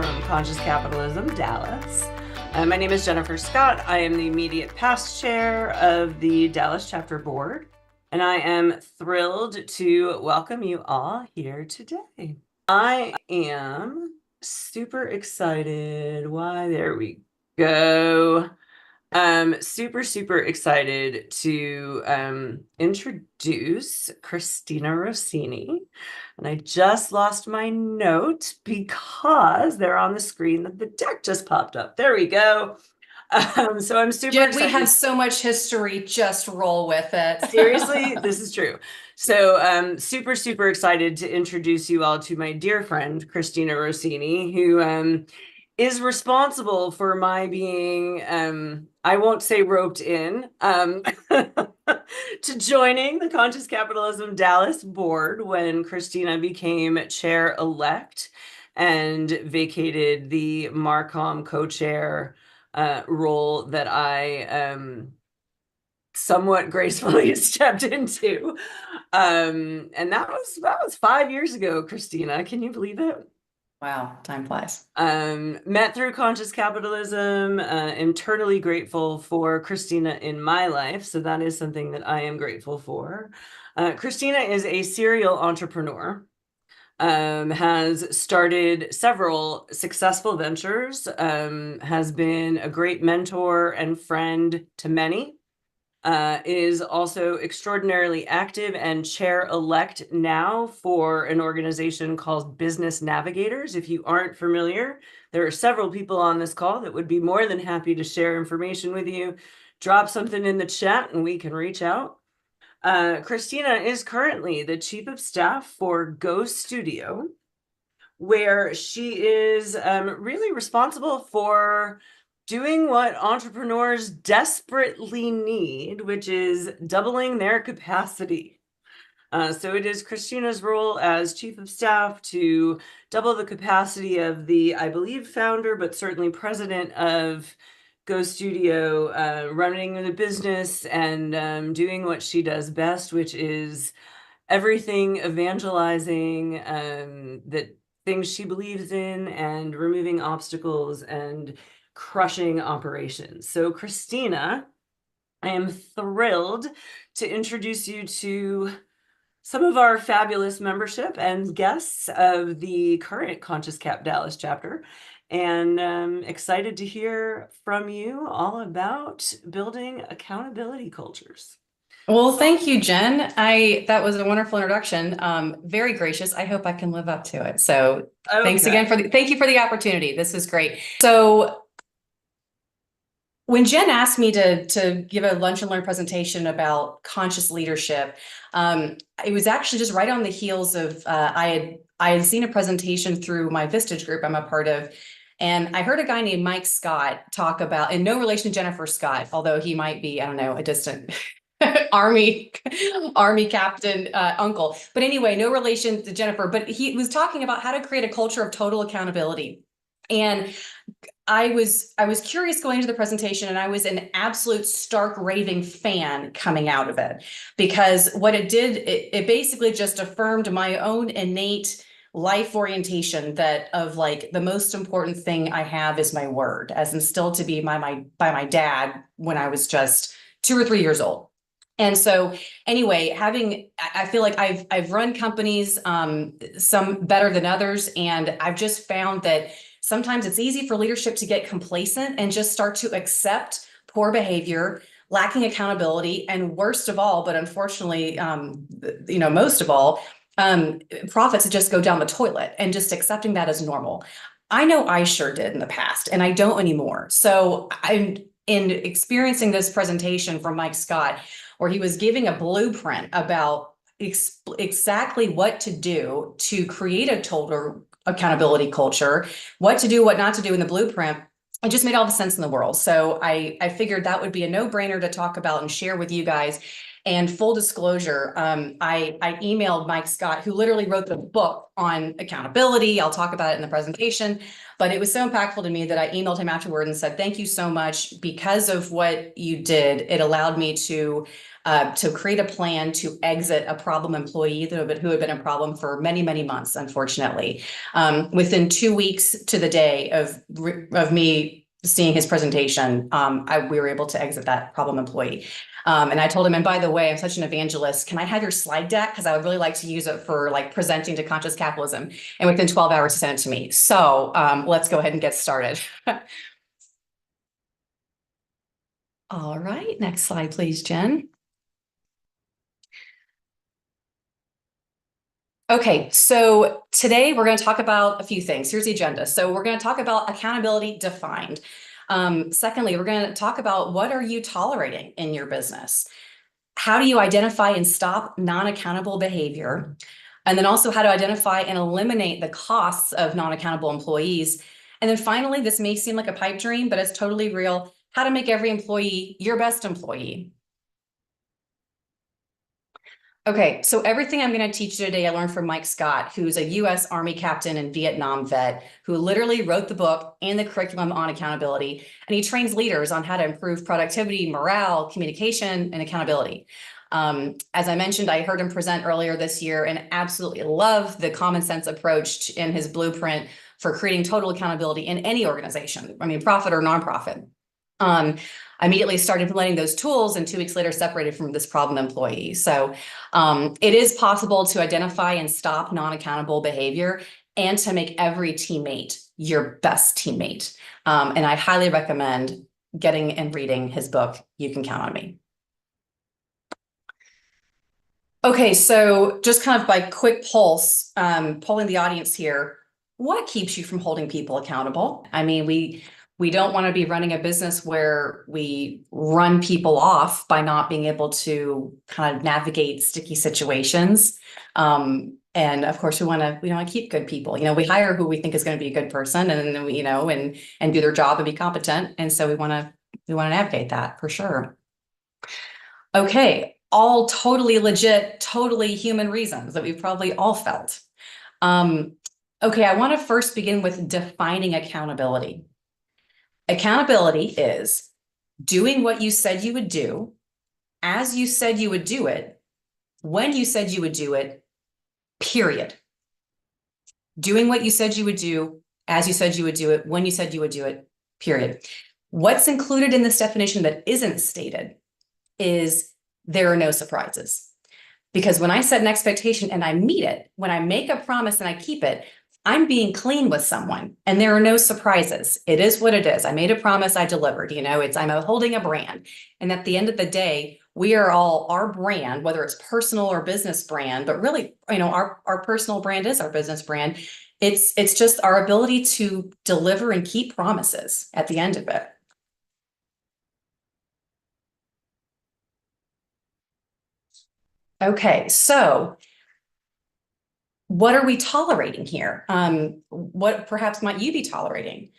from Conscious Capitalism, Dallas. My name is Jennifer Scott. I am the immediate past chair of the Dallas chapter board, and I am thrilled to welcome you all here today. I am super excited. Why, there we go. Super excited to introduce Christina Rossini. And I just lost my note because they're on the screen that the deck just popped up. There we go. So I'm super Jen, excited. we have so much history, just roll with it. Seriously, this is true. So super excited to introduce you all to my dear friend, Christina Rossini, who is responsible for my being, I won't say roped in, to joining the Conscious Capitalism Dallas board when Christina became chair-elect and vacated the Marcom co-chair role that I somewhat gracefully stepped into. And that was 5 years ago, Christina. Can you believe it? Wow, time flies. Met through Conscious Capitalism, internally grateful for Christina in my life. So that is something that I am grateful for. Christina is a serial entrepreneur, has started several successful ventures, has been a great mentor and friend to many. Is also extraordinarily active and chair-elect now for an organization called Business Navigators. If you aren't familiar, there are several people on this call that would be more than happy to share information with you. Drop something in the chat and we can reach out. Christina is currently the chief of staff for Go Studio, where she is really responsible for doing what entrepreneurs desperately need, which is doubling their capacity. So it is Christina's role as chief of staff to double the capacity of the, I believe, founder, but certainly president of Go Studio, running the business and doing what she does best, which is everything evangelizing that things she believes in and removing obstacles and crushing operations. So Christina, I am thrilled to introduce you to some of our fabulous membership and guests of the current Conscious Cap Dallas chapter, and excited to hear from you all about building accountability cultures. Well, thank you, Jen. That was a wonderful introduction. Very gracious. I hope I can live up to it. So thanks again thank you for the opportunity. This is great. So when Jen asked me to give a lunch and learn presentation about conscious leadership, it was actually just right on the heels of I had seen a presentation through my Vistage group I'm a part of, and I heard a guy named Mike Scott talk about, and no relation to Jennifer Scott, although he might be, I don't know, a distant army captain uncle. But anyway, no relation to Jennifer, but he was talking about how to create a culture of total accountability. And I was curious going into the presentation, and I was an absolute stark raving fan coming out of it, because what it did, it basically just affirmed my own innate life orientation that of like the most important thing I have is my word, as instilled to be by my dad when I was just 2 or 3 years old. And so anyway, I feel like I've run companies, some better than others, and I've just found that sometimes it's easy for leadership to get complacent and just start to accept poor behavior, lacking accountability, and worst of all, but unfortunately, most of all, profits just go down the toilet, and just accepting that as normal. I know I sure did in the past, and I don't anymore. So I'm in experiencing this presentation from Mike Scott, where he was giving a blueprint about exactly what to do to create a total accountability culture, what to do, what not to do in the blueprint. It just made all the sense in the world. So I figured that would be a no-brainer to talk about and share with you guys. And full disclosure, I emailed Mike Scott, who literally wrote the book on accountability. I'll talk about it in the presentation, but it was so impactful to me that I emailed him afterward and said, thank you so much. Because of what you did, it allowed me to create a plan to exit a problem employee who had been a problem for many, many months, unfortunately. Within 2 weeks to the day of me seeing his presentation, we were able to exit that problem employee. And I told him, and by the way, I'm such an evangelist. Can I have your slide deck? Because I would really like to use it for like presenting to conscious capitalism. And within 12 hours, he sent it to me. So let's go ahead and get started. All right, next slide, please, Jen. Okay, so today we're going to talk about a few things. Here's the agenda. So we're going to talk about accountability defined. Secondly, we're going to talk about what are you tolerating in your business? How do you identify and stop non-accountable behavior? And then also how to identify and eliminate the costs of non-accountable employees. And then finally, this may seem like a pipe dream, but it's totally real. How to make every employee your best employee. Okay, so everything I'm going to teach you today, I learned from Mike Scott, who's a U.S. Army captain and Vietnam vet, who literally wrote the book and the curriculum on accountability. And he trains leaders on how to improve productivity, morale, communication, and accountability. As I mentioned, I heard him present earlier this year and absolutely love the common sense approach in his blueprint for creating total accountability in any organization, I mean, profit or nonprofit. I immediately started implementing those tools and 2 weeks later separated from this problem employee. So it is possible to identify and stop non-accountable behavior and to make every teammate your best teammate. And I highly recommend getting and reading his book, You Can Count on Me. Okay, so just kind of by quick pulse, polling the audience here, what keeps you from holding people accountable? I mean, we don't want to be running a business where we run people off by not being able to kind of navigate sticky situations. And of course, we want to keep good people. You know, we hire who we think is going to be a good person, and then we, and do their job and be competent. And so we want to navigate that for sure. Okay, all totally legit, totally human reasons that we've probably all felt. Okay, I want to first begin with defining accountability. Accountability is doing what you said you would do, as you said you would do it, when you said you would do it, period. Doing what you said you would do, as you said you would do it, when you said you would do it, period. What's included in this definition that isn't stated is there are no surprises. Because when I set an expectation and I meet it, when I make a promise and I keep it, I'm being clean with someone and there are no surprises. It is what it is. I made a promise, I delivered, I'm holding a brand. And at the end of the day, we are all our brand, whether it's personal or business brand, but really, our personal brand is our business brand. It's just our ability to deliver and keep promises at the end of it. Okay, so what are we tolerating here? What perhaps might you be tolerating?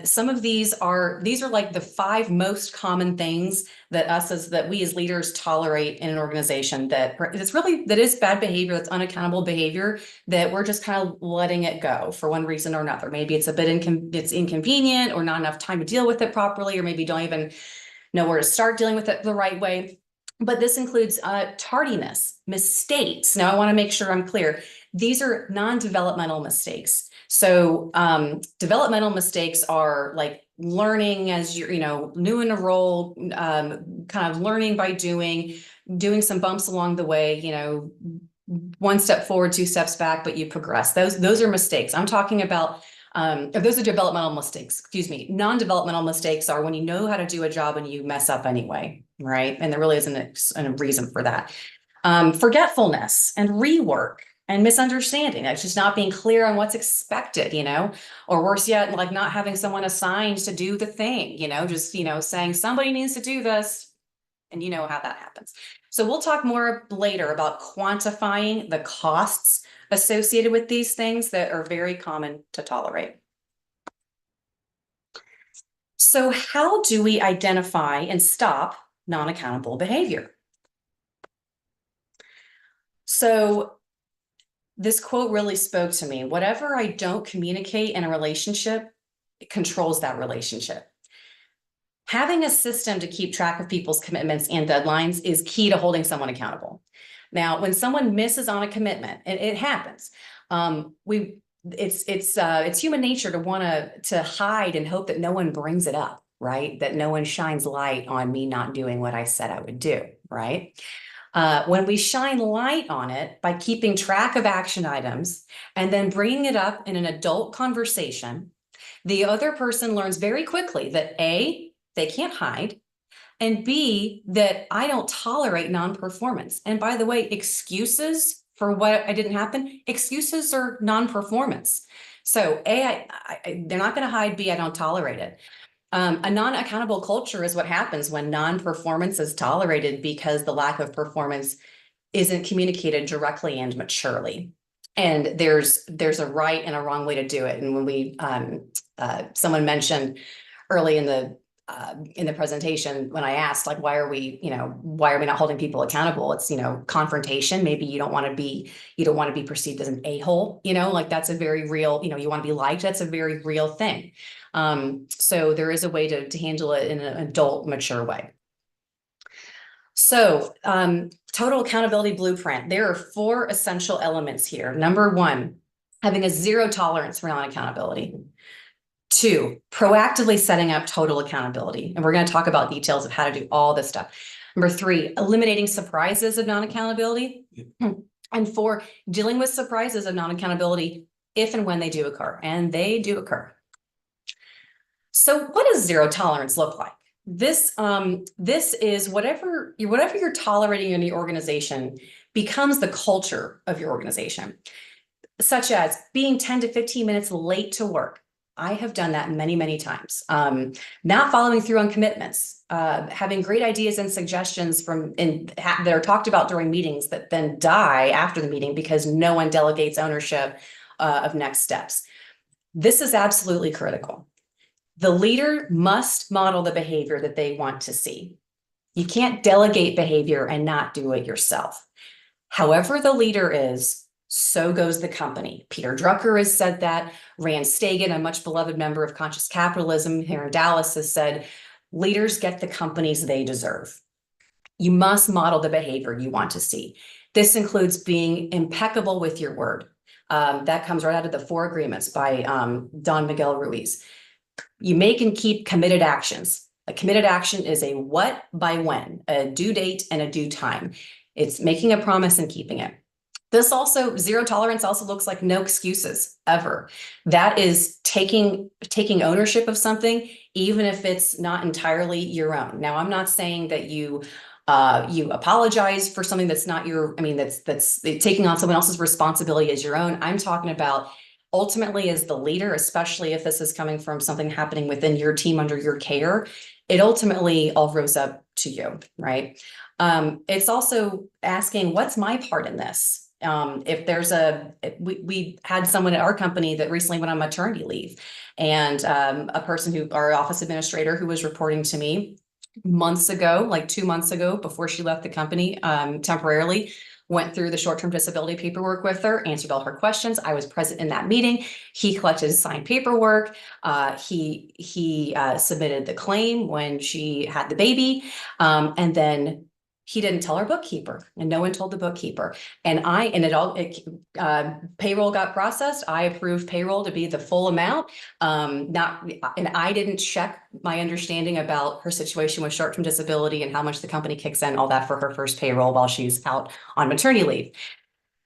Some of these are like the 5 most common things that we as leaders tolerate in an organization that is bad behavior, that's unaccountable behavior, that we're just kind of letting it go for one reason or another. Maybe it's a bit it's inconvenient or not enough time to deal with it properly, or maybe you don't even know where to start dealing with it the right way. But this includes tardiness, mistakes. Now, I want to make sure I'm clear. These are non-developmental mistakes. So developmental mistakes are like learning as you're, new in a role, kind of learning by doing some bumps along the way, 1 step forward, 2 steps back, but you progress. Those are mistakes. I'm talking about those are developmental mistakes, excuse me. Non-developmental mistakes are when you know how to do a job and you mess up anyway, right? And there really isn't a reason for that. Forgetfulness and rework and misunderstanding. That's just not being clear on what's expected, or worse yet, like not having someone assigned to do the thing, just, saying somebody needs to do this, and you know how that happens. So we'll talk more later about quantifying the costs associated with these things that are very common to tolerate. So how do we identify and stop non-accountable behavior? So this quote really spoke to me. Whatever I don't communicate in a relationship, it controls that relationship. Having a system to keep track of people's commitments and deadlines is key to holding someone accountable. Now, when someone misses on a commitment, and it happens, it's human nature to want to hide and hope that no one brings it up, right? That no one shines light on me not doing what I said I would do, right? When we shine light on it by keeping track of action items and then bringing it up in an adult conversation, the other person learns very quickly that A, they can't hide, and B, that I don't tolerate non-performance. And by the way, excuses for what I didn't happen, excuses are non-performance. So A, they're not going to hide. B, I don't tolerate it. A non-accountable culture is what happens when non-performance is tolerated because the lack of performance isn't communicated directly and maturely. And there's a right and a wrong way to do it. And when we someone mentioned early in the presentation, when I asked, like, why are we not holding people accountable? It's, confrontation. Maybe you don't want to be perceived as an a-hole, like that's a very real, you want to be liked. That's a very real thing. So there is a way to handle it in an adult, mature way. So, total accountability blueprint. There are 4 essential elements here. Number 1, having a 0 tolerance for non-accountability. 2, proactively setting up total accountability. And we're going to talk about details of how to do all this stuff. Number 3, eliminating surprises of non-accountability. And 4, dealing with surprises of non-accountability if and when they do occur. And they do occur. So what does 0 tolerance look like? This is whatever you're tolerating in the organization becomes the culture of your organization, such as being 10 to 15 minutes late to work. I have done that many, many times. Not following through on commitments, having great ideas and suggestions that are talked about during meetings that then die after the meeting because no one delegates ownership of next steps. This is absolutely critical. The leader must model the behavior that they want to see. You can't delegate behavior and not do it yourself. However the leader is, so goes the company. Peter Drucker has said that. Rand Stagen, a much beloved member of Conscious Capitalism here in Dallas, has said, leaders get the companies they deserve. You must model the behavior you want to see. This includes being impeccable with your word. That comes right out of the 4 Agreements by Don Miguel Ruiz. You make and keep committed actions. A committed action is a what by when, a due date and a due time. It's making a promise and keeping it. This also, 0 tolerance also looks like no excuses ever. That is taking ownership of something, even if it's not entirely your own. Now, I'm not saying that you apologize for something that's not your, that's taking on someone else's responsibility as your own. I'm talking about ultimately as the leader, especially if this is coming from something happening within your team under your care, it ultimately all rose up to you, right? It's also asking, what's my part in this? If there's we had someone at our company that recently went on maternity leave, and a person our office administrator who was reporting to me months ago, like 2 months ago, before she left the company temporarily, went through the short-term disability paperwork with her, answered all her questions. I was present in that meeting. He collected signed paperwork. He submitted the claim when she had the baby. And then he didn't tell our bookkeeper, and no one told the bookkeeper. And payroll got processed. I approved payroll to be the full amount. And I didn't check my understanding about her situation with short-term disability and how much the company kicks in, all that for her first payroll while she's out on maternity leave.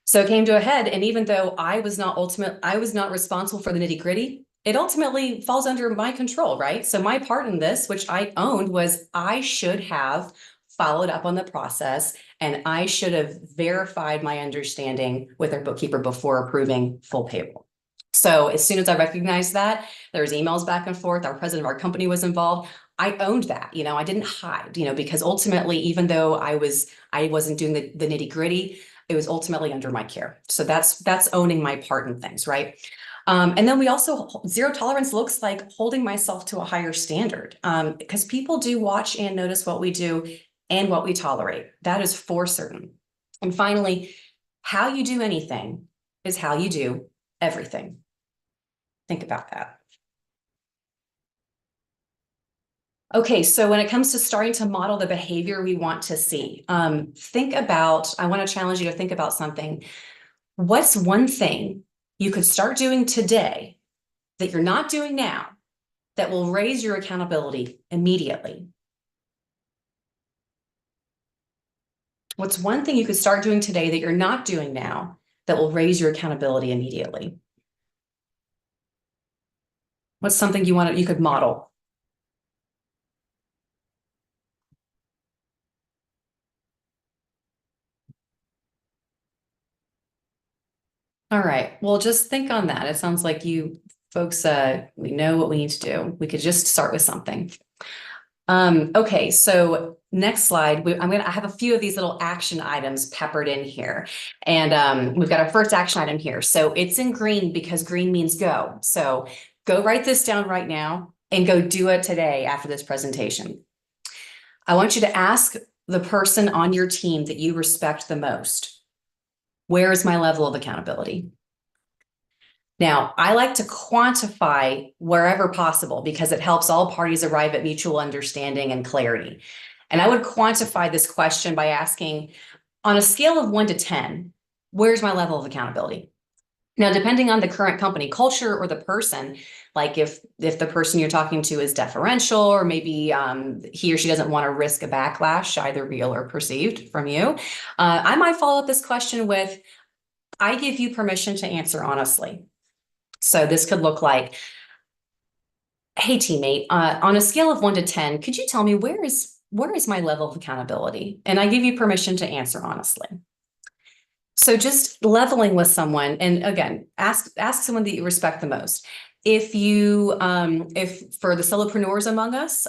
So it came to a head. And even though I was not responsible for the nitty-gritty, it ultimately falls under my control, right? So my part in this, which I owned, was I should have followed up on the process, and I should have verified my understanding with our bookkeeper before approving full payroll. So as soon as I recognized that, there was emails back and forth. Our president of our company was involved. I owned that, I didn't hide, because ultimately, even though I wasn't doing the nitty gritty, it was ultimately under my care. So that's owning my part in things, right? And then we also, 0 tolerance looks like holding myself to a higher standard, because people do watch and notice what we do and what we tolerate. That is for certain. And finally, How you do anything is how you do everything. Think about that. Okay, so when it comes to starting to model the behavior we want to see, I want to challenge you to think about something. What's one thing you could start doing today that you're not doing now that will raise your accountability immediately? What's one thing you could start doing today that you're not doing now that will raise your accountability immediately? What's something you could model? All right. Well, just think on that. It sounds like you folks, we know what we need to do. We could just start with something. Okay, so next slide, I have a few of these little action items peppered in here. And we've got our first action item here. So it's in green because green means go. So go write this down right now and go do it today after this presentation. I want you to ask the person on your team that you respect the most, where is my level of accountability? Now, I like to quantify wherever possible because it helps all parties arrive at mutual understanding and clarity. And I would quantify this question by asking, on a scale of 1 to 10, where's my level of accountability? Now, depending on the current company culture or the person, like if the person you're talking to is deferential, or maybe he or she doesn't want to risk a backlash, either real or perceived from you, I might follow up this question with, I give you permission to answer honestly. So this could look like, hey, teammate, on a scale of 1 to 10, could you tell me where is my level of accountability? And I give you permission to answer honestly. So just leveling with someone, and again, ask someone that you respect the most. If for the solopreneurs among us,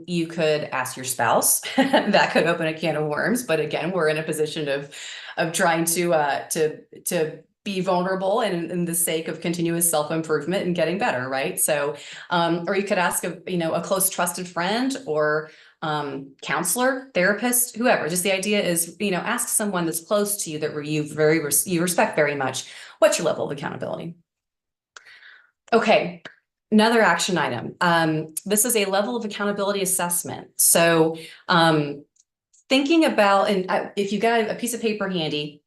you could ask your spouse. That could open a can of worms. But again, we're in a position of trying to be vulnerable and in the sake of continuous self-improvement and getting better, right? So, or you could ask a close trusted friend or counselor, therapist, whoever. Just the idea is, ask someone that's close to you that you respect very much. What's your level of accountability? Okay, another action item. This is a level of accountability assessment. So, thinking about, and if you got a piece of paper handy,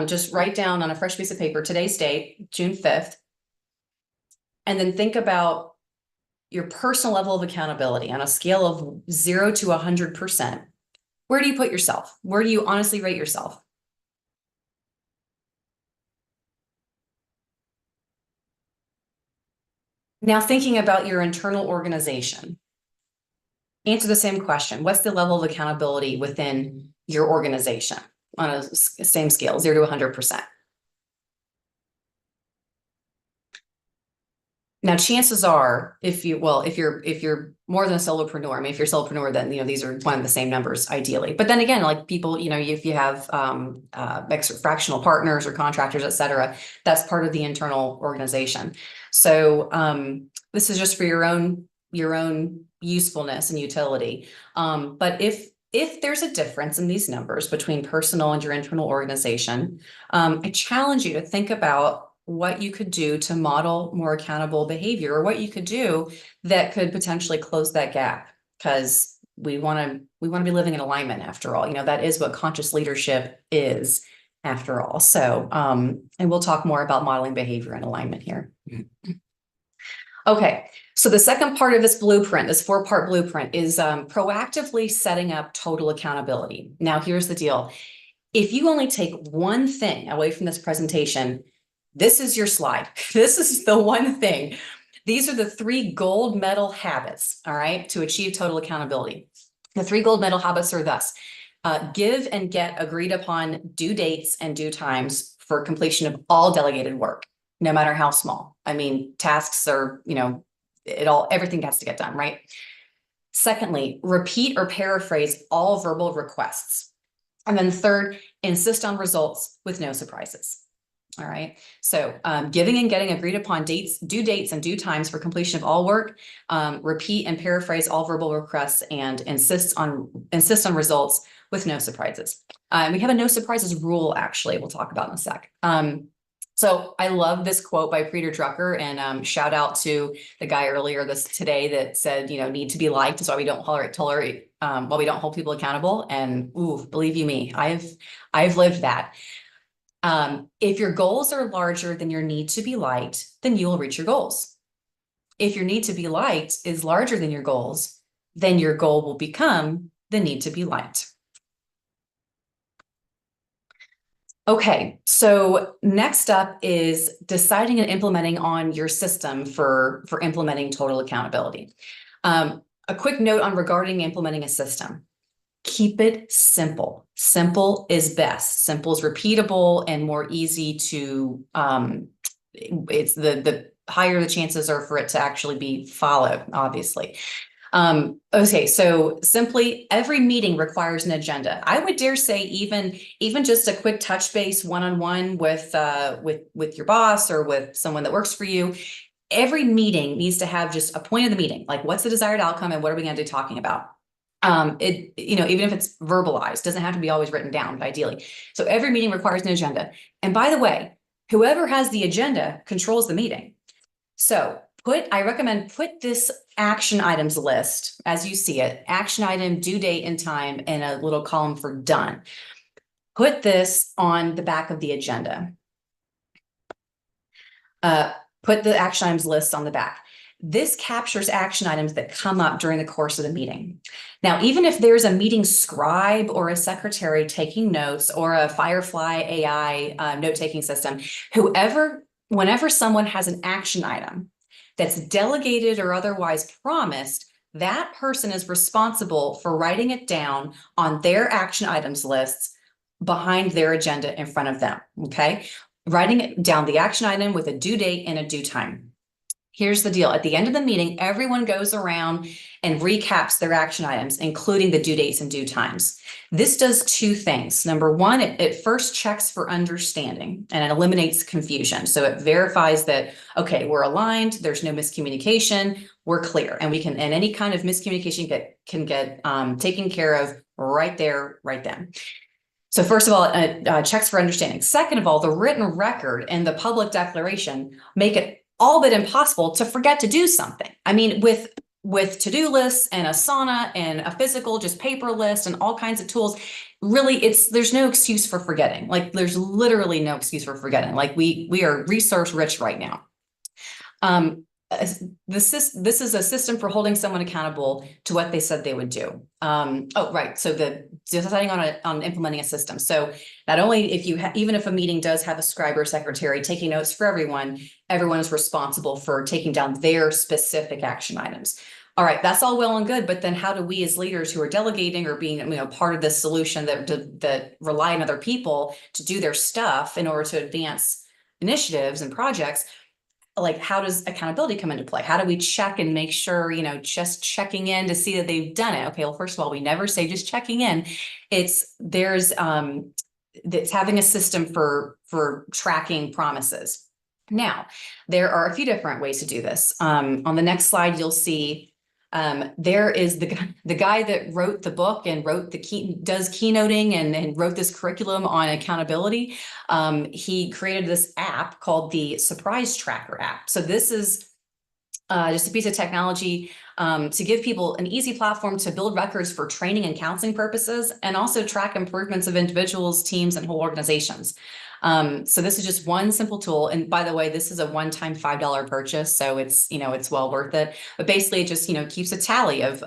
just write down on a fresh piece of paper today's date, June 5th, and then think about your personal level of accountability on a scale of 0 to 100%. Where do you put yourself? Where do you honestly rate yourself? Now thinking about your internal organization, answer the same question. What's the level of accountability within your organization on a same scale, 0 to 100%? Now, chances are, if you're more than a solopreneur, I mean, if you're a solopreneur, then these are one of the same numbers ideally. But then again, like people, if you have fractional partners or contractors, et cetera, that's part of the internal organization. So this is just for your own usefulness and utility. But if there's a difference in these numbers between personal and your internal organization, I challenge you to think about what you could do to model more accountable behavior, or what you could do that could potentially close that gap, because we want to be living in alignment after all. That is what conscious leadership is after all. So and we'll talk more about modeling behavior and alignment here. Okay, so the second part of this blueprint, this 4-part blueprint, is proactively setting up total accountability. Now here's the deal. If you only take one thing away from this presentation, this is your slide. This is the one thing. These are the 3 gold medal habits, all right, to achieve total accountability. The 3 gold medal habits are thus: give and get agreed upon due dates and due times for completion of all delegated work, no matter how small. I mean, tasks are, everything has to get done, right? Secondly, repeat or paraphrase all verbal requests. And then third, insist on results with no surprises. All right. So giving and getting agreed upon due dates and due times for completion of all work, repeat and paraphrase all verbal requests, and insist on results with no surprises. We have a no surprises rule, actually, we'll talk about in a sec. So I love this quote by Peter Drucker, and shout out to the guy earlier today that said, need to be liked is why we don't tolerate while we don't hold people accountable. And ooh, believe you me, I've lived that. If your goals are larger than your need to be liked, then you will reach your goals. If your need to be liked is larger than your goals, then your goal will become the need to be liked. Okay, so next up is deciding and implementing on your system for implementing total accountability. A quick note on regarding implementing a system. Keep it simple. Simple is best. Simple is repeatable and more easy to, it's the higher the chances are for it to actually be followed, obviously. Okay, so simply every meeting requires an agenda. I would dare say even just a quick touch base one-on-one with your boss or with someone that works for you. Every meeting needs to have just a point of the meeting, like what's the desired outcome and what are we going to be talking about? Even if it's verbalized, doesn't have to be always written down, but ideally. So every meeting requires an agenda. And by the way, whoever has the agenda controls the meeting. So I recommend put this action items list as you see it, action item, due date and time, in a little column for done. Put this on the back of the agenda. Put the action items list on the back. This captures action items that come up during the course of the meeting. Now, even if there's a meeting scribe or a secretary taking notes or a Firefly AI note-taking system, whenever someone has an action item that's delegated or otherwise promised, that person is responsible for writing it down on their action items lists behind their agenda in front of them, okay? Writing it down, the action item with a due date and a due time. Here's the deal. At the end of the meeting, everyone goes around and recaps their action items, including the due dates and due times. This does two things. Number one, it first checks for understanding and it eliminates confusion. So it verifies that, okay, we're aligned, there's no miscommunication, we're clear, and any kind of miscommunication can get taken care of right there, right then. So first of all, checks for understanding. Second of all, the written record and the public declaration make it all but impossible to forget to do something. I mean, with to-do lists and Asana and a physical just paper list and all kinds of tools, really there's no excuse for forgetting. Like there's literally no excuse for forgetting. Like we are resource rich right now. This is a system for holding someone accountable to what they said they would do. Oh, right. So deciding on implementing a system. So not only even if a meeting does have a scribe or secretary taking notes for everyone is responsible for taking down their specific action items. All right, that's all well and good, but then how do we as leaders who are delegating or being part of this solution that rely on other people to do their stuff in order to advance initiatives and projects? Like, how does accountability come into play? How do we check and make sure, just checking in to see that they've done it? Okay, well, first of all, we never say just checking in. It's having a system for tracking promises. Now, there are a few different ways to do this. On the next slide, you'll see there is the guy that wrote the book and does keynoting and wrote this curriculum on accountability. He created this app called the Surprise Tracker app. So this is just a piece of technology to give people an easy platform to build records for training and counseling purposes, and also track improvements of individuals, teams, and whole organizations. So this is just one simple tool. And by the way, this is a one-time $5 purchase. So it's well worth it. But basically it just, keeps a tally of,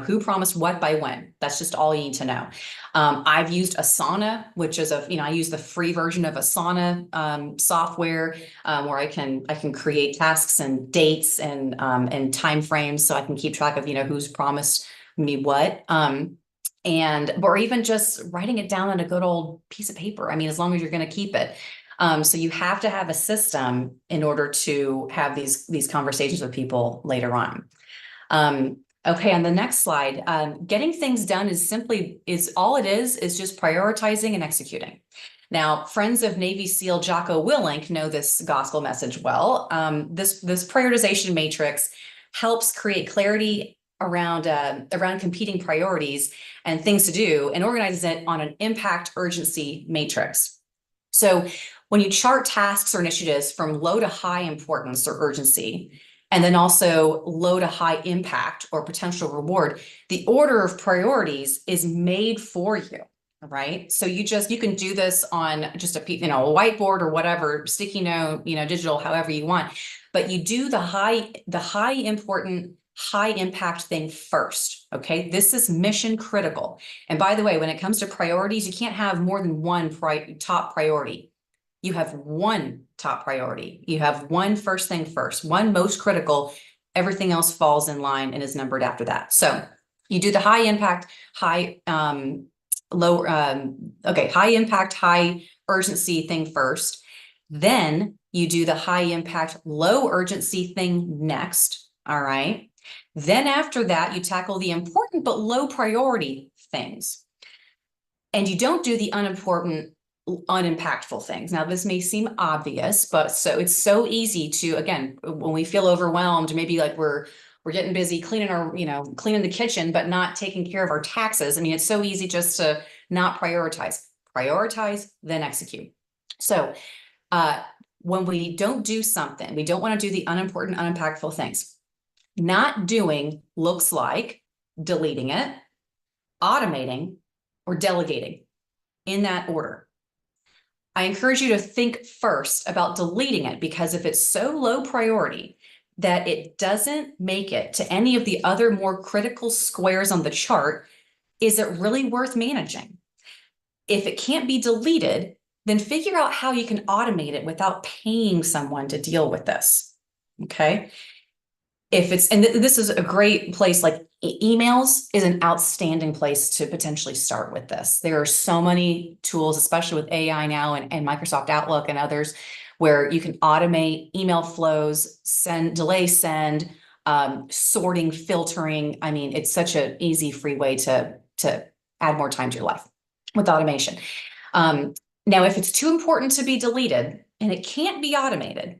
who promised what by when. That's just all you need to know. I've used Asana, which is I use the free version of Asana software where I can create tasks and dates and timeframes so I can keep track of, who's promised me what. Or even just writing it down on a good old piece of paper. I mean, as long as you're going to keep it. So you have to have a system in order to have these conversations with people later on. Okay, on the next slide, getting things done is all it is just prioritizing and executing. Now, friends of Navy SEAL Jocko Willink know this gospel message well. This prioritization matrix helps create clarity around competing priorities and things to do, and organizes it on an impact urgency matrix. So when you chart tasks or initiatives from low to high importance or urgency, and then also low to high impact or potential reward, the order of priorities is made for you, right? So you can do this on just a a whiteboard or whatever, sticky note, digital, however you want, but you do the high important, high impact thing first. Okay, this is mission critical. And by the way, when it comes to priorities, you can't have more than one top priority. You have one top priority. You have one first thing first, one most critical. Everything else falls in line and is numbered after that. So you do the high impact, high impact, high urgency thing first. Then you do the high impact, low urgency thing next. All right. Then after that, you tackle the important but low priority things. And you don't do the unimportant, unimpactful things. Now, this may seem obvious, but it's so easy to, again, when we feel overwhelmed, maybe like we're getting busy cleaning cleaning the kitchen, but not taking care of our taxes. I mean, it's so easy just to not prioritize, then execute. So when we don't do something, we don't want to do the unimportant, unimpactful things. Not doing looks like deleting it, automating, or delegating in that order. I encourage you to think first about deleting it, because if it's so low priority that it doesn't make it to any of the other more critical squares on the chart, is it really worth managing? If it can't be deleted, then figure out how you can automate it without paying someone to deal with this. Okay. And this is a great place, like emails is an outstanding place to potentially start with this. There are so many tools, especially with AI now and Microsoft Outlook and others, where you can automate email flows, delay send, sorting, filtering. I mean, it's such an easy, free way to add more time to your life with automation. Now, if it's too important to be deleted and it can't be automated,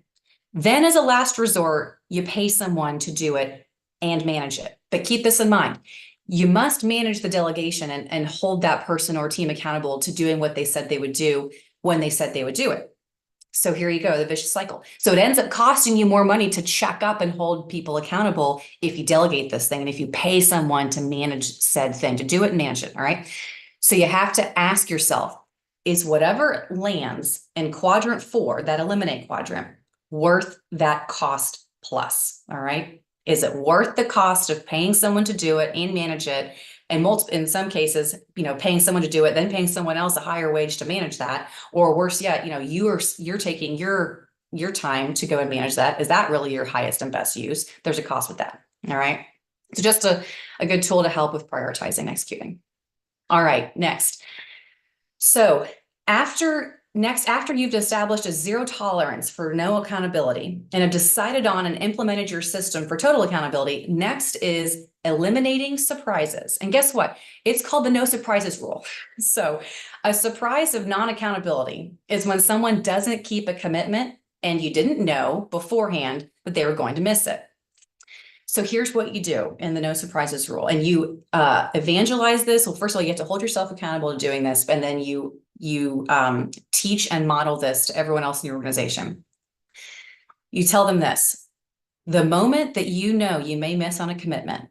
then as a last resort, you pay someone to do it and manage it. But keep this in mind. You must manage the delegation and hold that person or team accountable to doing what they said they would do when they said they would do it. So here you go, the vicious cycle. So it ends up costing you more money to check up and hold people accountable if you delegate this thing and if you pay someone to manage said thing, to do it and manage it, all right? So you have to ask yourself, is whatever lands in quadrant 4, that eliminate quadrant, worth that cost plus, all right? Is it worth the cost of paying someone to do it and manage it? And in some cases, paying someone to do it, then paying someone else a higher wage to manage that, or worse yet, you're taking your time to go and manage that. Is that really your highest and best use? There's a cost with that, all right? So just a good tool to help with prioritizing, executing. All right, next. So after you've established a zero tolerance for no accountability and have decided on and implemented your system for total accountability, next is eliminating surprises. And guess what? It's called the no surprises rule. So a surprise of non-accountability is when someone doesn't keep a commitment and you didn't know beforehand that they were going to miss it. So here's what you do in the no surprises rule. And you evangelize this. Well, first of all, you have to hold yourself accountable to doing this. And then you teach and model this to everyone else in your organization. You tell them this: the moment that you know you may miss on a commitment,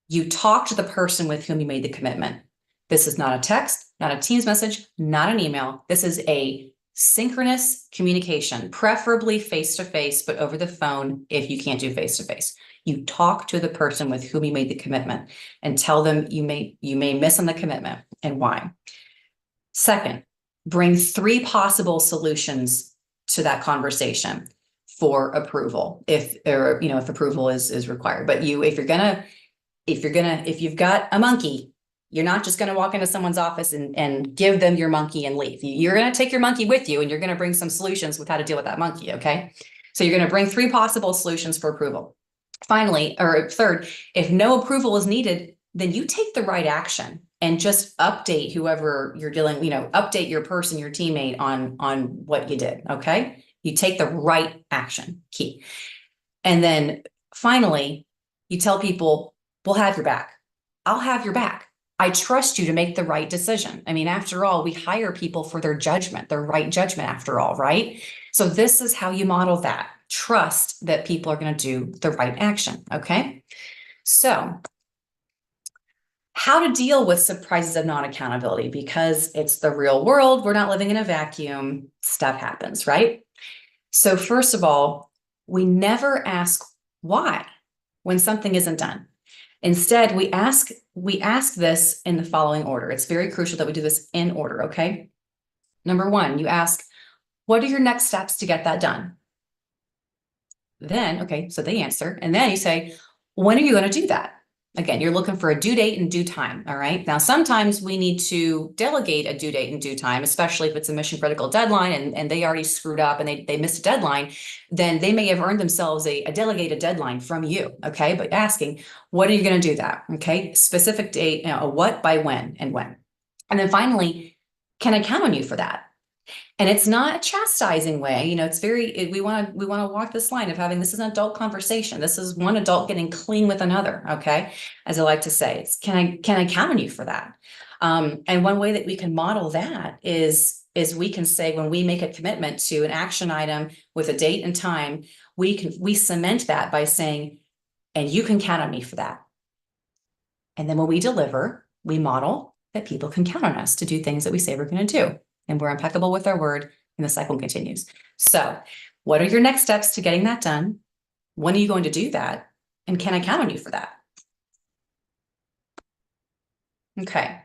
you talk to the person with whom you made the commitment. This is not a text, not a Teams message, not an email. This is a synchronous communication, preferably face-to-face, but over the phone if you can't do face-to-face. You talk to the person with whom you made the commitment and tell them you may miss on the commitment and why. Second, bring 3 possible solutions to that conversation for approval, if approval is required. But if you've got a monkey, you're not just going to walk into someone's office and give them your monkey and leave. You're going to take your monkey with you and you're going to bring some solutions with how to deal with that monkey. Okay. So you're going to bring 3 possible solutions for approval. Finally, or third, if no approval is needed, then you take the right action and just update whoever you're update your person, your teammate on what you did. Okay. You take the right action, key. And then finally, you tell people we'll have your back. I'll have your back. I trust you to make the right decision. I mean, after all, we hire people for their judgment, their right judgment, after all, right? So this is how you model that. Trust that people are going to do the right action. Okay. So how to deal with surprises of non-accountability, because it's the real world. We're not living in a vacuum. Stuff happens, right? So first of all, we never ask why when something isn't done. Instead, we ask this in the following order. It's very crucial that we do this in order, okay? Number one, you ask, what are your next steps to get that done? Then, okay, so they answer. And then you say, when are you going to do that? Again, you're looking for a due date and due time. All right. Now, sometimes we need to delegate a due date and due time, especially if it's a mission critical deadline and they already screwed up and they missed a deadline, then they may have earned themselves a delegated deadline from you. Okay. But asking, what are you going to do that? Okay. Specific date, a what, by when, and when. And then finally, can I count on you for that? And it's not a chastising way, it's very, we want to walk this line of having, this is an adult conversation. This is one adult getting clean with another. Okay. As I like to say, it's, can I count on you for that? And one way that we can model that is we can say, when we make a commitment to an action item with a date and time, we cement that by saying, and you can count on me for that. And then when we deliver, we model that people can count on us to do things that we say we're going to do. And we're impeccable with our word, and the cycle continues. So what are your next steps to getting that done? When are you going to do that? And can I count on you for that? Okay.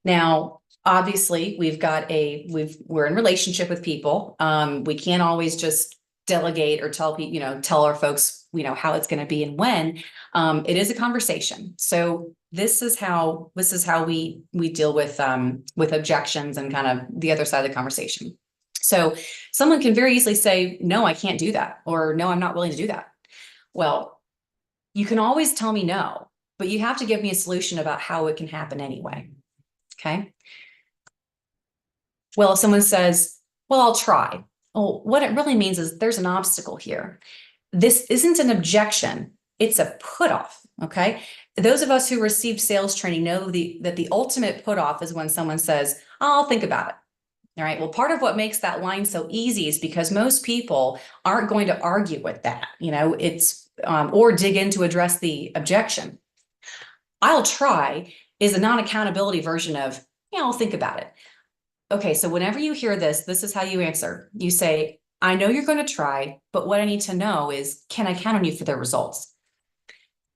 Now, obviously, we're in relationship with people. We can't always just delegate or tell people, tell our folks, how it's going to be and when. It is a conversation. So this is how we deal with objections and kind of the other side of the conversation. So someone can very easily say, no, I can't do that, or no, I'm not willing to do that. Well, you can always tell me no, but you have to give me a solution about how it can happen anyway. Okay. Well, if someone says, well, I'll try. Well, what it really means is there's an obstacle here. This isn't an objection. It's a put off. Okay. Those of us who receive sales training know that the ultimate put off is when someone says, I'll think about it. All right. Well, part of what makes that line so easy is because most people aren't going to argue with that, or dig in to address the objection. I'll try is a non-accountability version of, yeah, I'll think about it. Okay, so whenever you hear this is how you answer. You say, I know you're going to try, but what I need to know is, can I count on you for the results?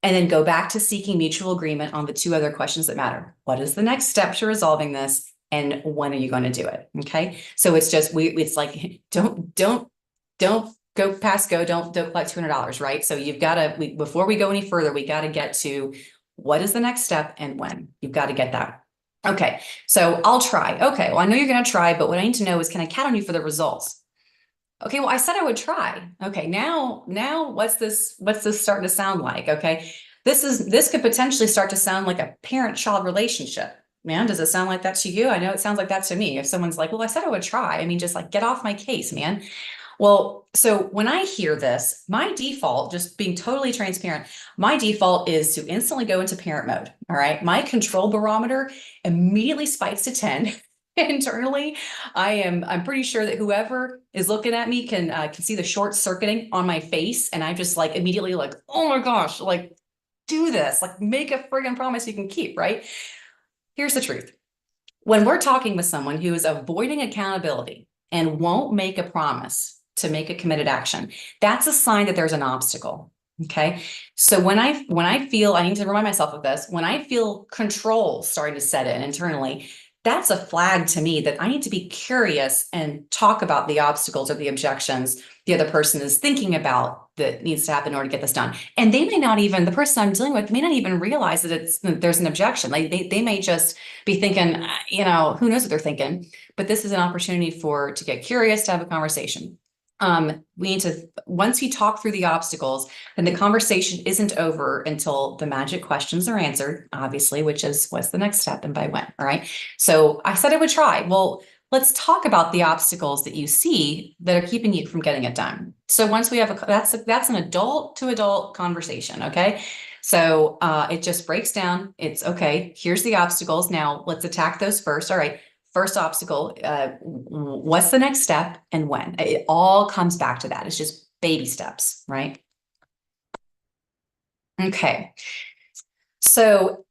And then go back to seeking mutual agreement on the two other questions that matter. What is the next step to resolving this? And when are you going to do it? Okay, so it's just, it's like, don't go past go, don't collect $200, right? So you've got to, before we go any further, we got to get to what is the next step and when. You've got to get that. Okay, so I'll try. Okay, well, I know you're going to try, but what I need to know is, can I count on you for the results? Okay, well, I said I would try. Okay, now what's this starting to sound like? Okay, this could potentially start to sound like a parent-child relationship. Man, does it sound like that to you? I know it sounds like that to me. If someone's like, well, I said I would try. I mean, just like, get off my case, man. Well, so when I hear this, my default, just being totally transparent, my default is to instantly go into parent mode. All right. My control barometer immediately spikes to 10. Internally, I'm pretty sure that whoever is looking at me can see the short circuiting on my face. And I just like immediately like, oh my gosh, like do this, like make a friggin' promise you can keep, right? Here's the truth. When we're talking with someone who is avoiding accountability and won't make a promise to make a committed action, that's a sign that there's an obstacle. Okay. So when I feel, I need to remind myself of this, when I feel control starting to set in internally, that's a flag to me that I need to be curious and talk about the obstacles or the objections the other person is thinking about that needs to happen in order to get this done. And they may not even, the person I'm dealing with may not even realize that there's an objection. Like they may just be thinking, who knows what they're thinking, but this is an opportunity to get curious, to have a conversation. We need to, once we talk through the obstacles, then the conversation isn't over until the magic questions are answered, obviously, which is what's the next step and by when. All right. So I said I would try. Well, let's talk about the obstacles that you see that are keeping you from getting it done. So once we have that's an adult to adult conversation. Okay. So it just breaks down. It's okay. Here's the obstacles. Now let's attack those first. All right. First obstacle, what's the next step and when? It all comes back to that. It's just baby steps, right? Okay. So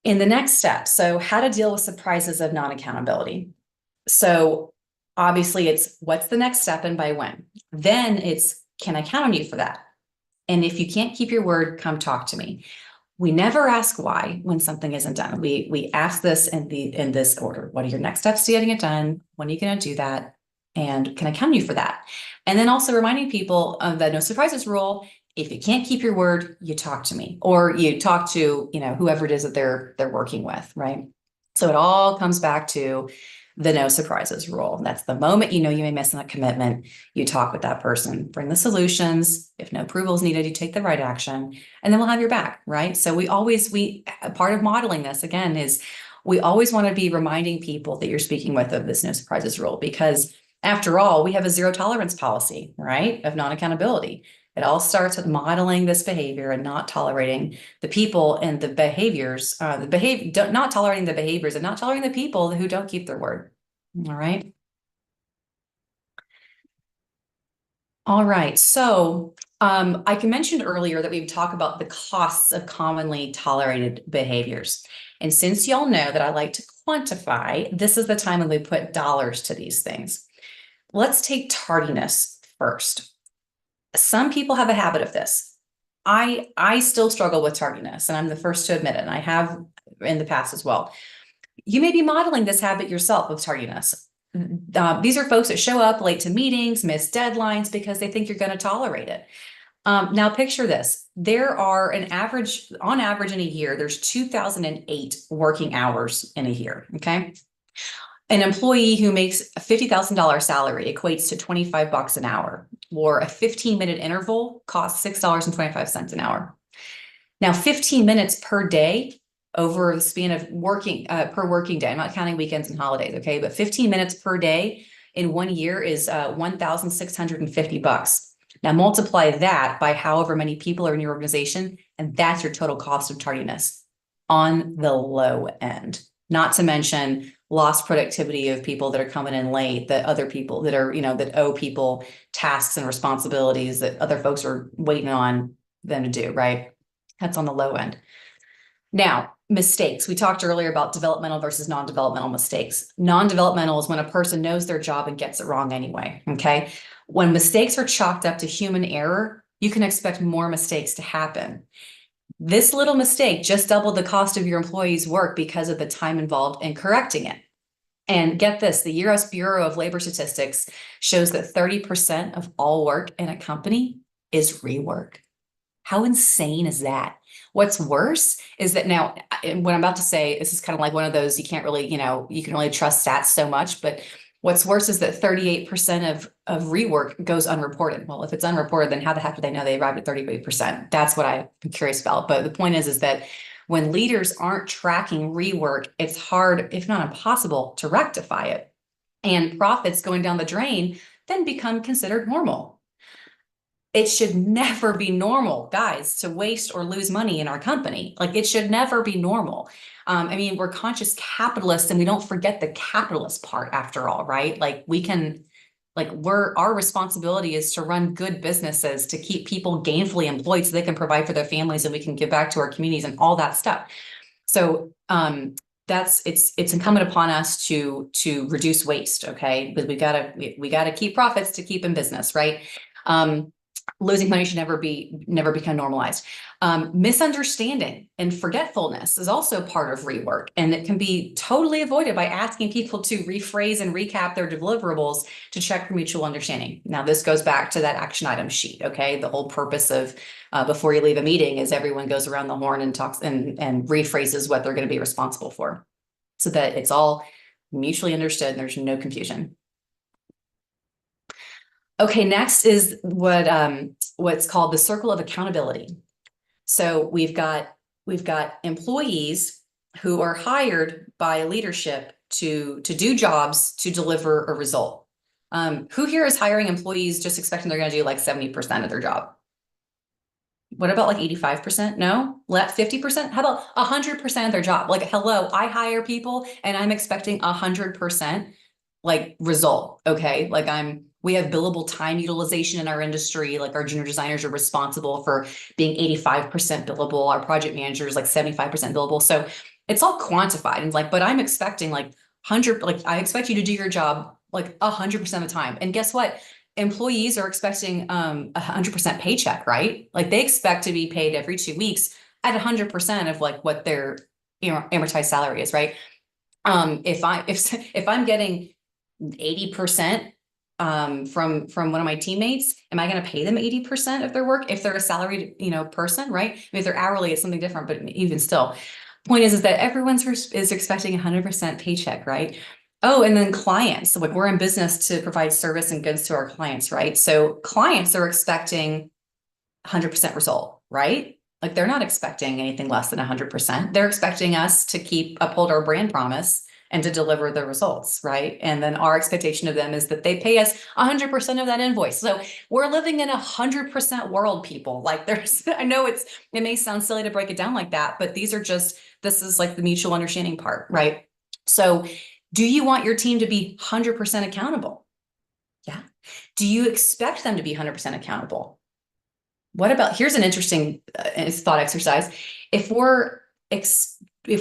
in the next step, so how to deal with surprises of non-accountability. So obviously it's what's the next step and by when. Then it's, can I count on you for that? And if you can't keep your word, come talk to me. We never ask why when something isn't done. We ask this in this order. What are your next steps to getting it done? When are you going to do that? And can I count on you for that? And then also reminding people of the no surprises rule. If you can't keep your word, you talk to me, or you talk to, whoever it is that they're working with, right? So it all comes back to the no surprises rule. That's the moment you may miss on a commitment, you talk with that person, bring the solutions. If no approval is needed, you take the right action, and then we'll have your back, right? So part of modeling this again is we always want to be reminding people that you're speaking with of this no surprises rule, because after all, we have a zero tolerance policy, right, of non-accountability. It all starts with modeling this behavior and not tolerating the people and the behaviors, not tolerating the behaviors and not tolerating the people who don't keep their word. All right. All right. So I mentioned earlier that we would talk about the costs of commonly tolerated behaviors. And since y'all know that I like to quantify, this is the time when we put dollars to these things. Let's take tardiness first. Some people have a habit of this. I still struggle with tardiness, and I'm the first to admit it, and I have in the past as well. You may be modeling this habit yourself with tardiness. These are folks that show up late to meetings, miss deadlines because they think you're going to tolerate it. Now picture this. There are on average in a year, there's 2008 working hours in a year, okay? An employee who makes a $50,000 salary equates to $25 an hour, or a 15-minute interval costs $6.25 an hour. Now, 15 minutes per day over the span of working per working day. I'm not counting weekends and holidays, okay? But 15 minutes per day in 1 year is $1,650. Now multiply that by however many people are in your organization, and that's your total cost of tardiness on the low end. Not to mention lost productivity of people that are coming in late, that other people that are, that owe people tasks and responsibilities that other folks are waiting on them to do, right? That's on the low end. Now, mistakes. We talked earlier about developmental versus non-developmental mistakes. Non-developmental is when a person knows their job and gets it wrong anyway, okay? When mistakes are chalked up to human error, you can expect more mistakes to happen. This little mistake just doubled the cost of your employee's work because of the time involved in correcting it. And get this, the US Bureau of Labor Statistics shows that 30% of all work in a company is rework. How insane is that? What's worse is that now, what I'm about to say, this is kind of like one of those, you can't really, you can only trust stats so much, but what's worse is that 38% of rework goes unreported. Well, if it's unreported, then how the heck do they know they arrived at 38%? That's what I'm curious about. But the point is that when leaders aren't tracking rework, it's hard, if not impossible, to rectify it. And profits going down the drain then become considered normal. It should never be normal, guys, to waste or lose money in our company. Like, it should never be normal. We're conscious capitalists, and we don't forget the capitalist part after all, right? Our responsibility is to run good businesses, to keep people gainfully employed so they can provide for their families and we can give back to our communities and all that stuff. So it's incumbent upon us to reduce waste, okay? Because we gotta keep profits to keep in business, right? Losing money should never become normalized. Misunderstanding and forgetfulness is also part of rework, and it can be totally avoided by asking people to rephrase and recap their deliverables to check for mutual understanding. Now, this goes back to that action item sheet, okay? The whole purpose of before you leave a meeting is everyone goes around the horn and talks and rephrases what they're going to be responsible for, so that it's all mutually understood and there's no confusion. Okay, next is what's called the circle of accountability. So we've got employees who are hired by leadership to do jobs to deliver a result. Who here is hiring employees just expecting they're going to do like 70% of their job? What about like 85%? No, let 50%. How about 100% of their job? Like, hello, I hire people and I'm expecting 100% like result. Okay. Like we have billable time utilization in our industry. Like our junior designers are responsible for being 85% billable. Our project managers like 75% billable. So it's all quantified and like, but I'm expecting like 100, like I expect you to do your job like 100% of the time. And guess what? Employees are expecting 100% paycheck, right? Like they expect to be paid every 2 weeks at 100% of like what their amortized salary is, right? If I'm getting 80% from one of my teammates, am I going to pay them 80% of their work if they're a salaried, person, right? I mean, if they're hourly, it's something different, but even still, point is that everyone's is expecting 100% paycheck, right? Oh, and then clients. So like we're in business to provide service and goods to our clients, right? So clients are expecting 100% result, right? Like they're not expecting anything less than 100%. They're expecting us to uphold our brand promise and to deliver the results, right? And then our expectation of them is that they pay us 100% of that invoice. So we're living in 100% world, people. Like I know it may sound silly to break it down like that, but this is like the mutual understanding part, right? So do you want your team to be 100% accountable? Yeah. Do you expect them to be 100% accountable? Here's an interesting thought exercise. If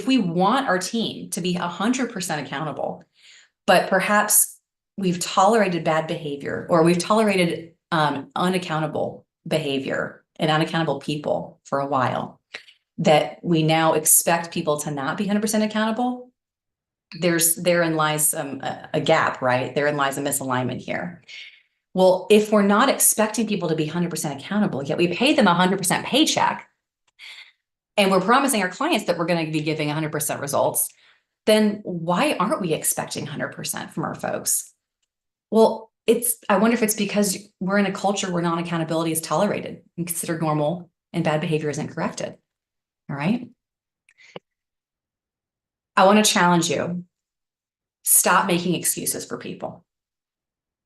we want our team to be 100% accountable, but perhaps we've tolerated bad behavior or we've tolerated unaccountable behavior and unaccountable people for a while, that we now expect people to not be 100% accountable, therein lies a gap, right? Therein lies a misalignment here. Well, if we're not expecting people to be 100% accountable, yet we pay them 100% paycheck, and we're promising our clients that we're going to be giving 100% results, then why aren't we expecting 100% from our folks? Well, I wonder if it's because we're in a culture where non-accountability is tolerated and considered normal and bad behavior isn't corrected. All right. I want to challenge you. Stop making excuses for people.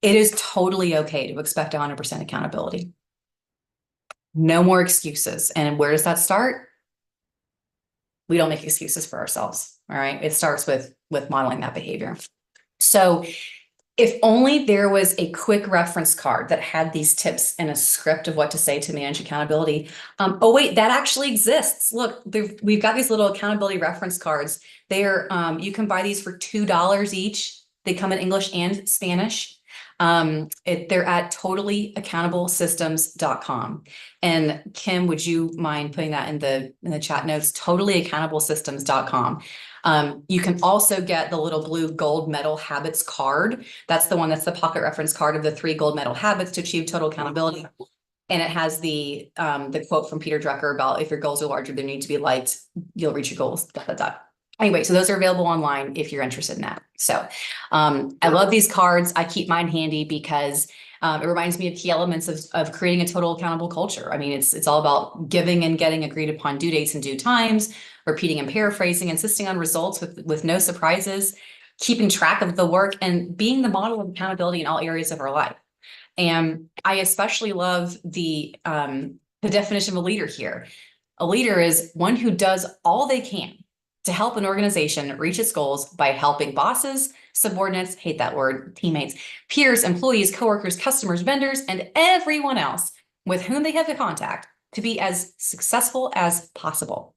It is totally okay to expect 100% accountability. No more excuses. And where does that start? We don't make excuses for ourselves. All right. It starts with modeling that behavior. So if only there was a quick reference card that had these tips and a script of what to say to manage accountability. Oh, wait, that actually exists. Look, we've got these little accountability reference cards. You can buy these for $2 each. They come in English and Spanish. They're at totallyaccountablesystems.com. And Kim, would you mind putting that in the chat notes? Totallyaccountablesystems.com. You can also get the little blue gold medal habits card. That's the pocket reference card of the 3 gold medal habits to achieve total accountability. And it has the quote from Peter Drucker about if your goals are larger, they need to be light, you'll reach your goals. Anyway, so those are available online if you're interested in that. So I love these cards. I keep mine handy because it reminds me of key elements of creating a total accountable culture. I mean, it's all about giving and getting agreed upon due dates and due times, repeating and paraphrasing, insisting on results with no surprises, keeping track of the work, and being the model of accountability in all areas of our life. And I especially love the definition of a leader here. A leader is one who does all they can to help an organization reach its goals by helping bosses, subordinates, hate that word, teammates, peers, employees, coworkers, customers, vendors, and everyone else with whom they have the contact to be as successful as possible.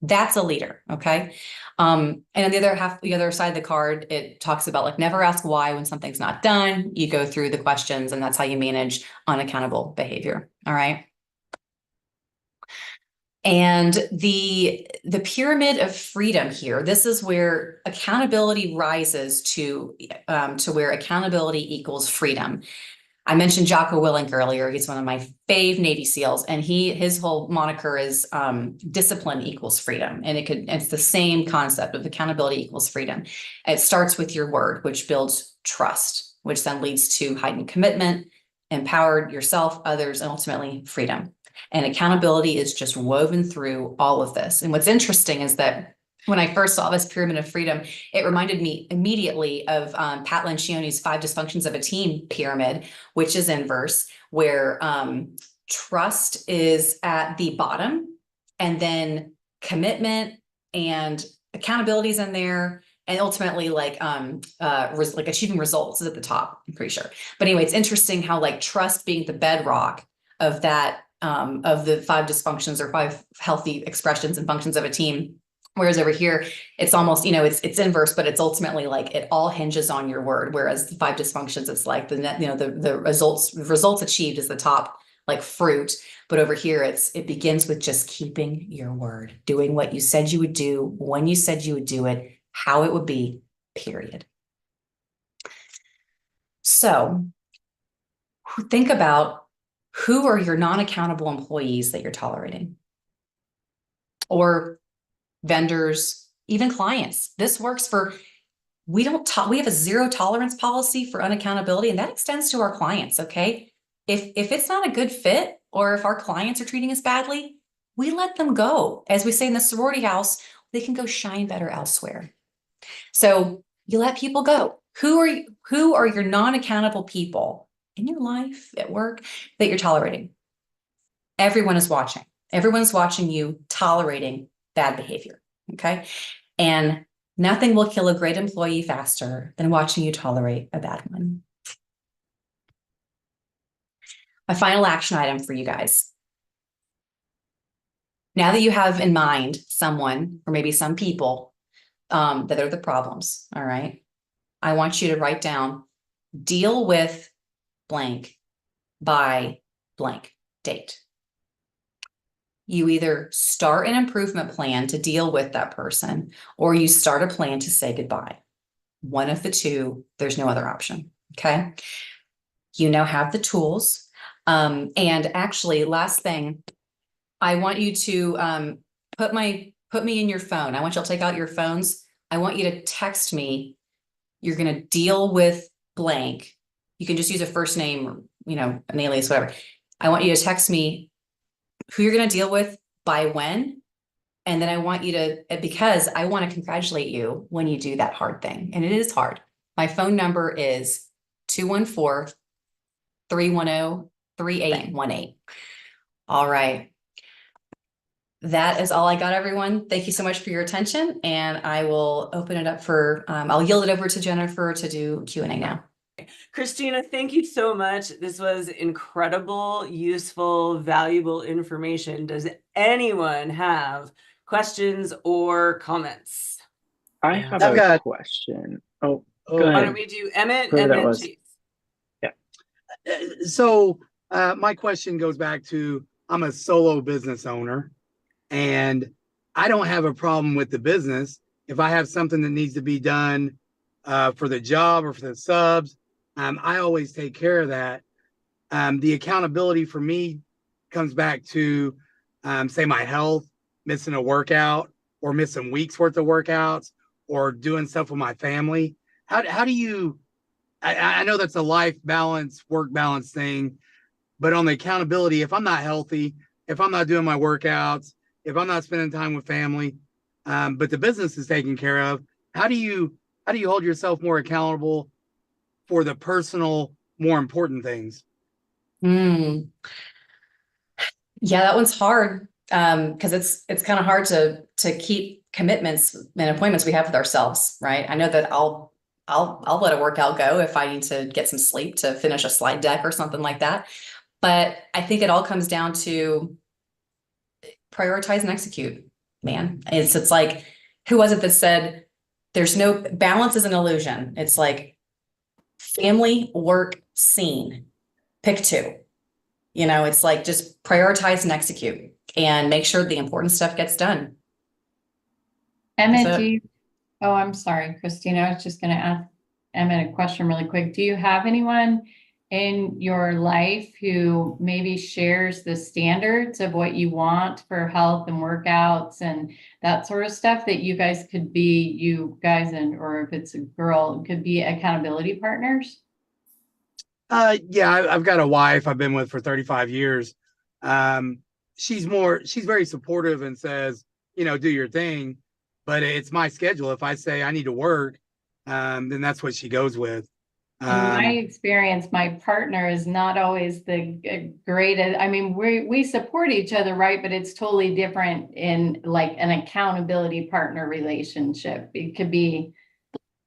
That's a leader, okay? And on the other side of the card, it talks about like never ask why when something's not done. You go through the questions, and that's how you manage unaccountable behavior. All right. And the pyramid of freedom here, this is where accountability rises to where accountability equals freedom. I mentioned Jocko Willink earlier. He's one of my fave Navy SEALs, and his whole moniker is discipline equals freedom. And it's the same concept of accountability equals freedom. It starts with your word, which builds trust, which then leads to heightened commitment, empowered yourself, others, and ultimately freedom. And accountability is just woven through all of this. And what's interesting is that when I first saw this pyramid of freedom, it reminded me immediately of Pat Lencioni's 5 dysfunctions of a team pyramid, which is inverse, where trust is at the bottom, and then commitment and accountability is in there, and ultimately like like achieving results is at the top, I'm pretty sure. But anyway, it's interesting how like trust being the bedrock of that of the 5 dysfunctions or 5 healthy expressions and functions of a team. Whereas over here, it's almost, it's inverse, but it's ultimately like it all hinges on your word. Whereas the 5 dysfunctions, it's like the net, the results achieved is the top like fruit. But over here, it begins with just keeping your word, doing what you said you would do, when you said you would do it, how it would be, period. So think about who are your non-accountable employees that you're tolerating, or vendors, even clients. This works for, we have a 0 tolerance policy for unaccountability, and that extends to our clients. Okay. If it's not a good fit, or if our clients are treating us badly, we let them go. As we say in the sorority house, they can go shine better elsewhere. So you let people go. Who are your non-accountable people in your life, at work, that you're tolerating? Everyone is watching. Everyone's watching you tolerating bad behavior. Okay. And nothing will kill a great employee faster than watching you tolerate a bad one. My final action item for you guys. Now that you have in mind someone, or maybe some people that are the problems, all right, I want you to write down, deal with blank by blank date. You either start an improvement plan to deal with that person, or you start a plan to say goodbye. One of the two, there's no other option. Okay. You now have the tools. And actually, last thing, I want you to put me in your phone. I want you to take out your phones. I want you to text me. You're going to deal with blank. You can just use a first name, or, an alias, whatever. I want you to text me who you're going to deal with by when. And then I want you to, because I want to congratulate you when you do that hard thing. And it is hard. My phone number is 214-310-3818. All right. That is all I got, everyone. Thank you so much for your attention. And I will open it up for, I'll yield it over to Jennifer to do Q&A now. Christina, thank you so much. This was incredible, useful, valuable information. Does anyone have questions or comments? I have a question. Oh, go ahead. Why don't we do Emmett Whoever and that then was. Chase? Yeah. So my question goes back to, I'm a solo business owner, and I don't have a problem with the business. If I have something that needs to be done for the job or for the subs, I always take care of that. The accountability for me comes back to, say, my health, missing a workout or missing weeks worth of workouts, or doing stuff with my family. How do you, I know that's a life balance, work balance thing, but on the accountability, if I'm not healthy, if I'm not doing my workouts, if I'm not spending time with family, but the business is taken care of, how do you hold yourself more accountable for the personal, more important things? Yeah, that one's hard. Because it's kind of hard to keep commitments and appointments we have with ourselves, right? I know that I'll let a workout go if I need to get some sleep to finish a slide deck or something like that. But I think it all comes down to prioritize and execute, man. It's like, who was it that said there's no balance is an illusion? It's like family, work, scene. Pick two. It's like just prioritize and execute and make sure the important stuff gets done. Emmett, oh, I'm sorry, Christina. I was just going to ask Emmett a question really quick. Do you have anyone in your life who maybe shares the standards of what you want for health and workouts and that sort of stuff that you guys could be, or if it's a girl, could be accountability partners? Yeah, I've got a wife I've been with for 35 years. She's very supportive and says, do your thing, but it's my schedule. If I say I need to work, then that's what she goes with. In my experience, my partner is not always the greatest. I mean, we support each other, right? But it's totally different in like an accountability partner relationship. It could be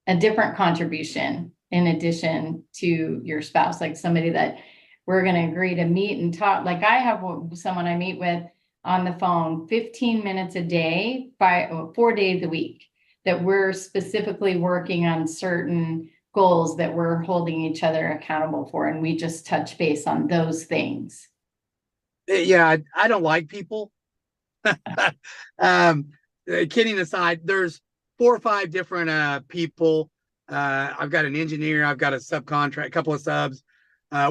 a different contribution in addition to your spouse, like somebody that we're going to agree to meet and talk. Like I have someone I meet with on the phone 15 minutes a day, 4 days a week, that we're specifically working on certain goals that we're holding each other accountable for. And we just touch base on those things. Yeah, I don't like people. Kidding aside, there's 4 or 5 different people. I've got an engineer, I've got a subcontract, a couple of subs.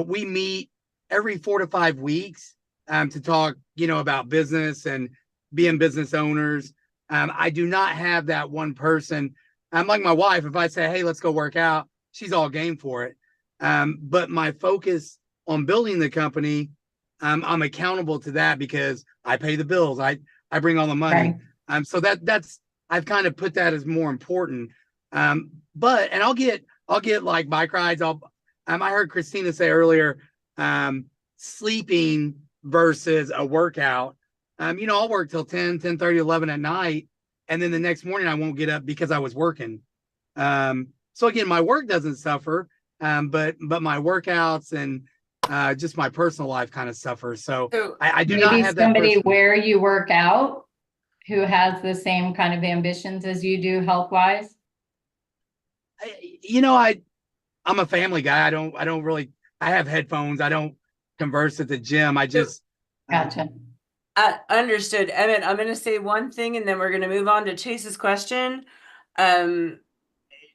We meet every 4 to 5 weeks to talk, about business and being business owners. I do not have that one person. Like my wife, if I say, hey, let's go work out, she's all game for it. But my focus on building the company, I'm accountable to that because I pay the bills. I bring all the money. Right. So that's I've kind of put that as more important. But I'll get like bike rides. I heard Christina say earlier, sleeping versus a workout. I'll work till 10, 10:30, 11 at night. And then the next morning I won't get up because I was working. So again, my work doesn't suffer, but my workouts and just my personal life kind of suffers. So I do not have that. Somebody where you work out who has the same kind of ambitions as you do health wise. I'm a family guy. I don't really. I have headphones. I don't converse at the gym. I just gotcha. Understood. Emmett, I'm going to say one thing and then we're going to move on to Chase's question. The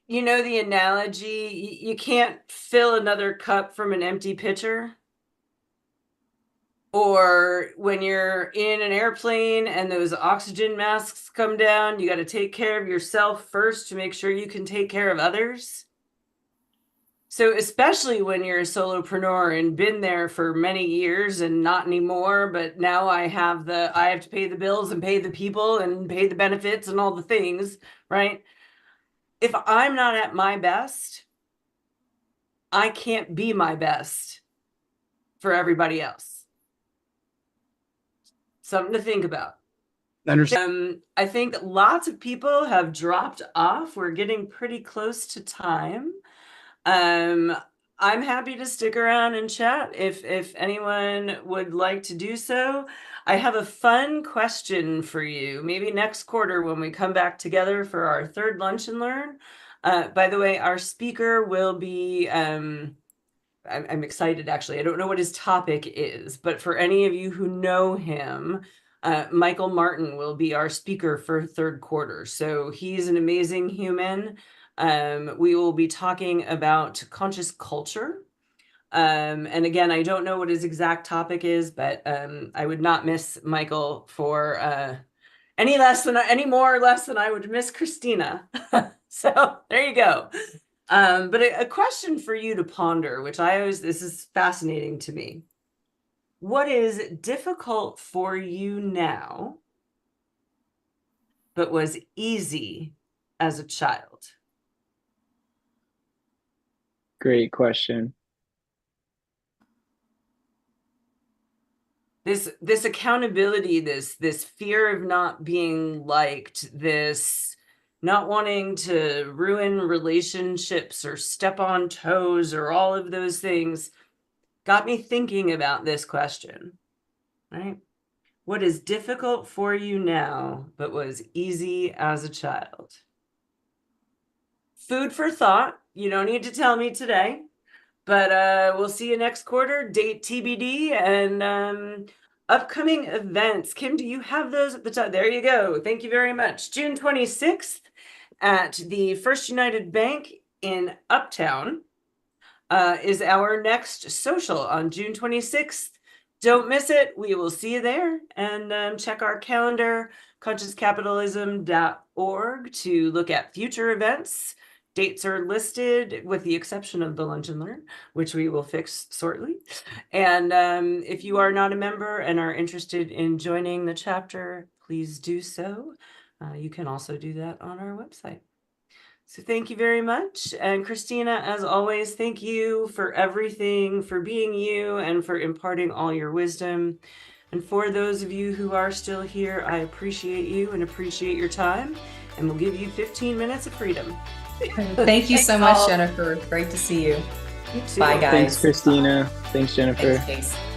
analogy, you can't fill another cup from an empty pitcher. Or when you're in an airplane and those oxygen masks come down, you got to take care of yourself first to make sure you can take care of others. So especially when you're a solopreneur and been there for many years and not anymore, but now I have to pay the bills and pay the people and pay the benefits and all the things, right? If I'm not at my best, I can't be my best for everybody else. Something to think about. I think lots of people have dropped off. We're getting pretty close to time. I'm happy to stick around and chat if anyone would like to do so. I have a fun question for you. Maybe next quarter when we come back together for our third Lunch and Learn. By the way, our speaker will be, I'm excited actually. I don't know what his topic is, but for any of you who know him, Michael Martin will be our speaker for third quarter. So he's an amazing human. We will be talking about conscious culture. And again, I don't know what his exact topic is, but I would not miss Michael for any more or less than I would miss Christina. So there you go. But a question for you to ponder, which this is fascinating to me. What is difficult for you now, but was easy as a child? Great question. This accountability, this fear of not being liked, this not wanting to ruin relationships or step on toes or all of those things got me thinking about this question, right? What is difficult for you now, but was easy as a child? Food for thought. You don't need to tell me today, but we'll see you next quarter. Date TBD and upcoming events. Kim, do you have those at the top? There you go. Thank you very much. June 26th at the First United Bank in Uptown is our next social on June 26th. Don't miss it. We will see you there. And check our calendar, consciouscapitalism.org, to look at future events. Dates are listed with the exception of the Lunch and Learn, which we will fix shortly. And if you are not a member and are interested in joining the chapter, please do so. You can also do that on our website. So thank you very much. And Christina, as always, thank you for everything, for being you, and for imparting all your wisdom. And for those of you who are still here, I appreciate you and appreciate your time. And we'll give you 15 minutes of freedom. Thank you so Thanks much, all. Jennifer. Great to see you. You too. Bye, guys. Thanks, Christina. Thanks, Jennifer. Thanks, Case.